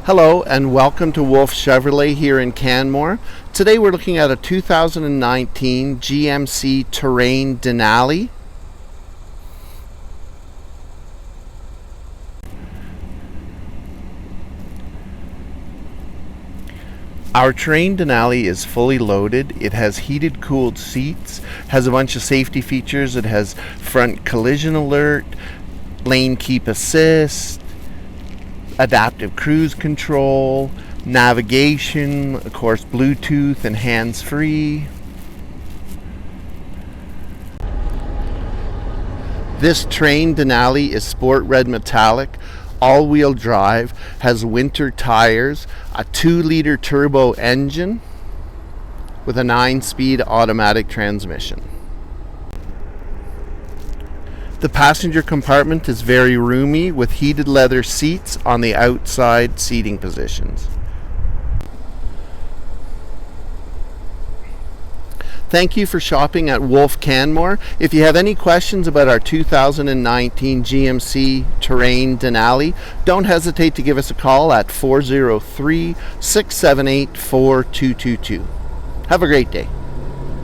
Hello and welcome to Wolfe Chevrolet here in Canmore. Today we're looking at a 2019 GMC Terrain Denali. Our Terrain Denali is fully loaded. It has heated cooled seats, has a bunch of safety features. It has front collision alert, lane keep assist, adaptive cruise control, navigation, of course Bluetooth and hands-free. This Terrain Denali is sport red metallic, all-wheel drive, has winter tires, a 2-liter turbo engine with a 9-speed automatic transmission. The passenger compartment is very roomy with heated leather seats on the outside seating positions. Thank you for shopping at Wolfe Canmore. If you have any questions about our 2019 GMC Terrain Denali, don't hesitate to give us a call at 403-678-4222. Have a great day.